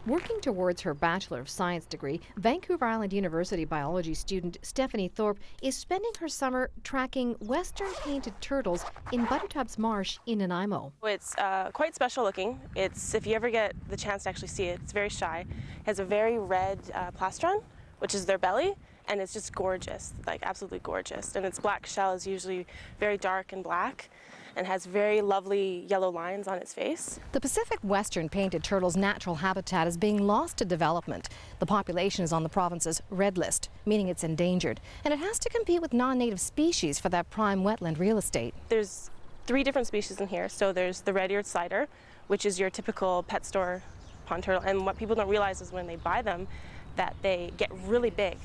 Working towards her Bachelor of Science degree, Vancouver Island University biology student Stephanie Thorpe is spending her summer tracking western painted turtles in Buttertubs Marsh in Nanaimo. It's quite special looking. If you ever get the chance to actually see it, it's very shy. It has a very red plastron, which is their belly, and it's just gorgeous, like absolutely gorgeous. And its black shell is usually very dark and black, and has very lovely yellow lines on its face. The Pacific Western painted turtle's natural habitat is being lost to development. The population is on the province's red list, meaning it's endangered, and it has to compete with non-native species for that prime wetland real estate. There's 3 different species in here. So there's the red-eared slider, which is your typical pet store pond turtle, and what people don't realize is when they buy them that they get really big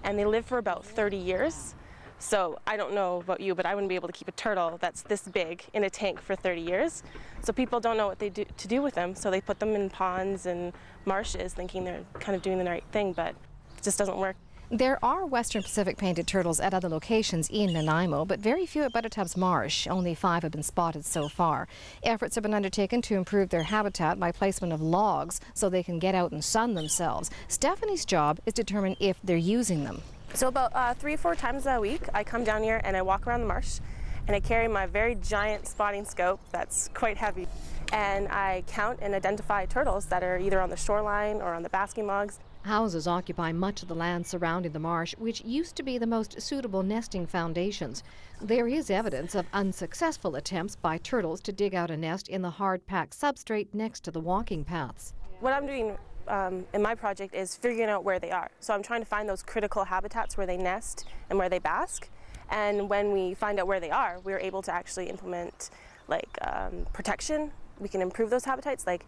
and they live for about 30 years. So I don't know about you, but I wouldn't be able to keep a turtle that's this big in a tank for 30 years. So people don't know what to do with them, so they put them in ponds and marshes thinking they're kind of doing the right thing, but it just doesn't work. There are Western Pacific painted turtles at other locations in Nanaimo, but very few at Buttertubs Marsh. Only 5 have been spotted so far. Efforts have been undertaken to improve their habitat by placement of logs so they can get out and sun themselves. Stephanie's job is to determine if they're using them. So about 3 or 4 times a week, I come down here and I walk around the marsh, and I carry my very giant spotting scope that's quite heavy, and I count and identify turtles that are either on the shoreline or on the basking logs. Houses occupy much of the land surrounding the marsh, which used to be the most suitable nesting foundations. There is evidence of unsuccessful attempts by turtles to dig out a nest in the hard-packed substrate next to the walking paths. What I'm doing in my project is figuring out where they are. So I'm trying to find those critical habitats where they nest and where they bask. And when we find out where they are, we're able to actually implement protection. We can improve those habitats. Like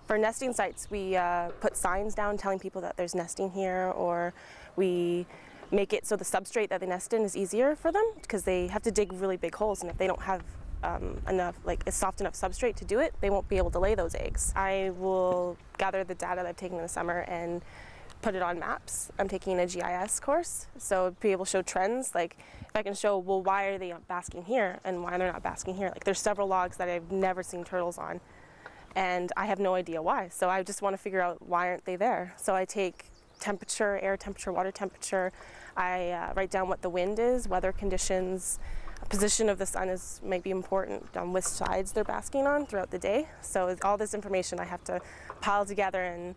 for nesting sites, we put signs down telling people that there's nesting here, or we make it so the substrate that they nest in is easier for them because they have to dig really big holes, and if they don't have a soft enough substrate to do it, they won't be able to lay those eggs. I will gather the data that I've taken in the summer and put it on maps. I'm taking a GIS course, so be able to show trends. Like if I can show, well, why are they basking here and why they're not basking here? Like there's several logs that I've never seen turtles on, and I have no idea why. So I just want to figure out why aren't they there. So I take temperature, air temperature, water temperature. I write down what the wind is, weather conditions. Position of the sun might be important on which sides they're basking on throughout the day. So all this information I have to pile together and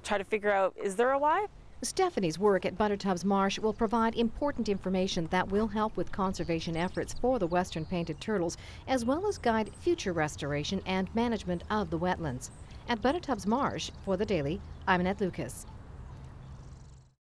try to figure out, is there a why? Stephanie's work at Buttertubs Marsh will provide important information that will help with conservation efforts for the western painted turtles, as well as guide future restoration and management of the wetlands. At Buttertubs Marsh, for The Daily, I'm Annette Lucas.